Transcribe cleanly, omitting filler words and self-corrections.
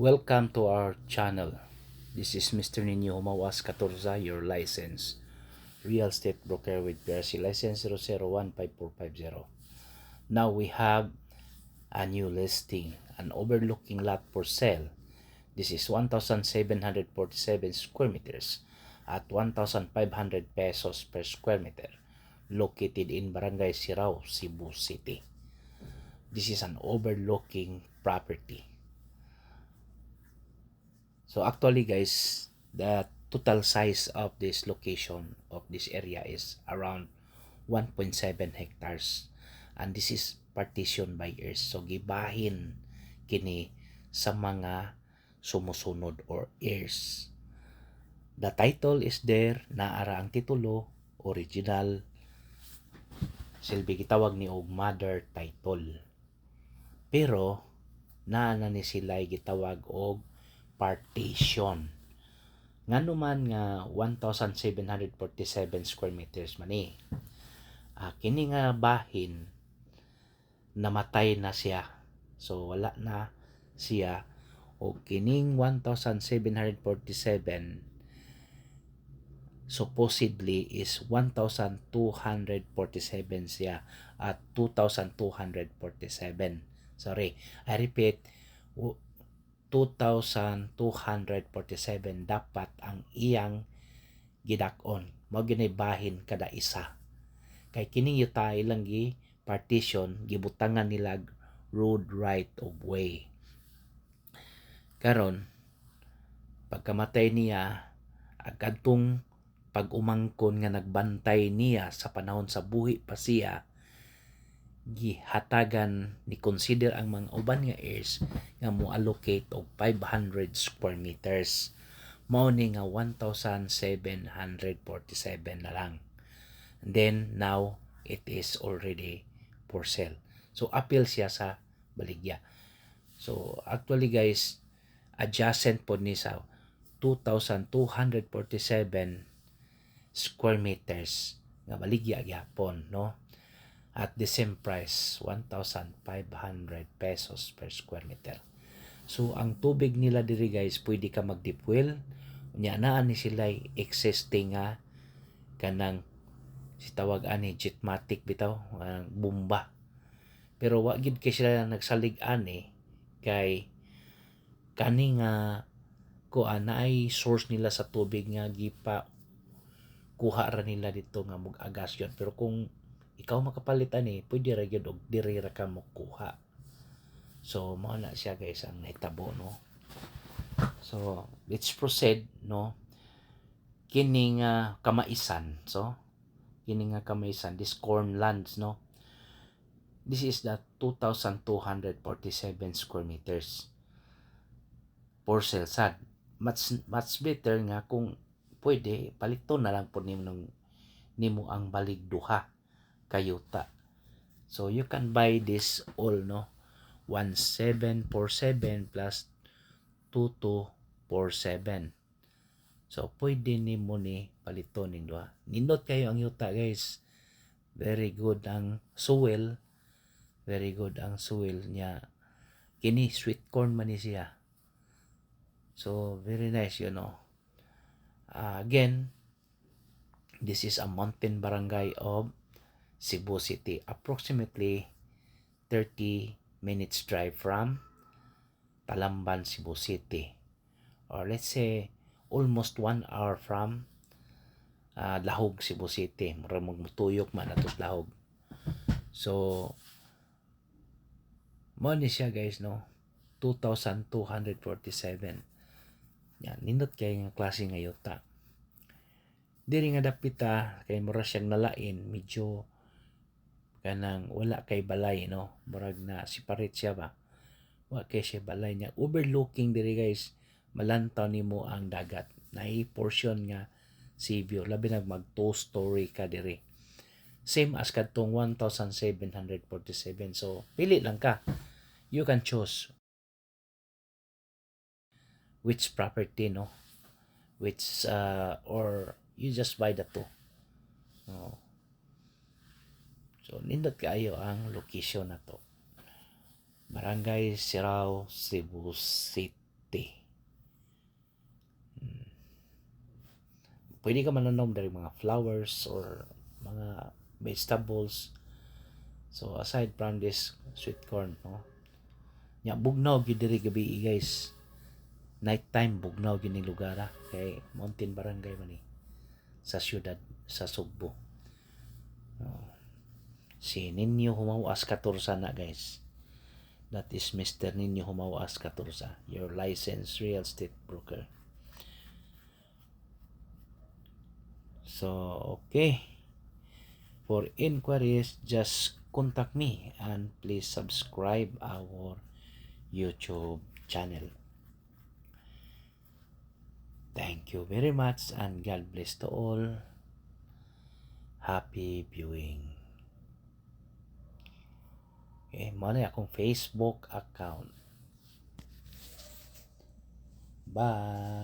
Welcome to our channel. This is Mr. Nino Humawas Catorza, your license real estate broker with PRC license 0015450. Now we have a new listing, an overlooking lot for sale. This is 1,747 square meters at 1,500 pesos per square meter, located in Barangay Sirao, Cebu City. This is an overlooking property. So actually guys, the total size of this location of this area is around 1.7 hectares. And this is partition by years. So gibahin kini sa mga sumusunod or heirs. The title is there, naara ang titulo, original, silbi gitawag ni og mother title. Pero naa na ni sila gitawag og partition. Ngano man nga 1,747 square meters man eh. Kini nga bahin namatay na siya. So wala na siya, o kining 1,747 supposedly is 1,247 siya at 2,247. Sorry, I repeat, 2,247 dapat ang iyang gidakon. Mao ginay bahin kada isa. Kay kining yuta ilang gi partition, gibutangan nila road right of way. Karon pagkamatay niya, agantong pag-umangkon nga nagbantay niya sa panahon sa buhi pa siya, gihatagan ni consider ang mga uban nga heirs nga mo allocate og 500 square meters. Mao ni nga 1,747 na lang. And then now it is already for sale. So appeal siya sa baligya. So actually guys, adjacent po ni sa 2,247 square meters nga baligya gyapon, no? At the same price, 1,500 pesos per square meter. So ang tubig nila diri guys, pwede ka mag-deep well. Unya naa ni sila existing nga kanang sitawag ani jetmatic bitaw, bomba. Pero wa gid kay sila nagsalig ani kay kani nga kuan ay source nila sa tubig nga gipa kuha ra nila dito nga mag-agas yun. Pero kung ikaw makapalitan pwede ra gyud og diri ra ka mo kuha. So mao na siya guys ang nahitabo, no. So let's proceed, no. Kini nga kamaisan, this corn lands, no. This is the 2,247 square meters for sale sad. Much better nga kung pwede paliton na lang po nimo ang balig duha kayuta. So you can buy this all, no. 1,747 plus 2,247. So pwede nimo ni paliton ning duha. Nindot kayo ang yuta guys. Very good ang soil. Very good ang soil niya. Kini sweet corn man ni siya. So very nice, you know. Again, this is a mountain barangay of Cebu City, approximately 30 minutes drive from Talamban, Cebu City, or let's say almost 1 hour from Lahog, Cebu City. Mura magmutuyok man atos Lahog. So mo ni siya guys, no. 2,247. Yan, nindot kay nga klase nga yuta. Diri nga dapita kay mura siyang nalain, medyo kanang wala kay balay, no. Murag na separate siya ba. Wa kay siya balay niya. Overlooking diri guys, malantaw nimo ang dagat. Naay portion nga sea view, labi na mag 2 story ka diri. Same as kadtong 1,747. So pili lang ka. You can choose which property, no, which or you just buy the two. So nindot kaayo ang location na to. Barangay Sirao, Cebu City. norte. Pwede ka mananom dari mga flowers or mga vegetables. So aside from this sweet corn, no, nya bugnaw gyud diri gabi guys. Night time bugnaw gyud ning lugar kay mountain barangay man ni sa syudad sa Sugbo. Si Ninyo Humawas 14 na guys. That is Mr. Ninyo Humawas 14, your licensed real estate broker. So, okay. For inquiries, just contact me and please subscribe our YouTube channel. Thank you very much and God bless to all. Happy viewing. Okay, mo na akong Facebook account. Bye.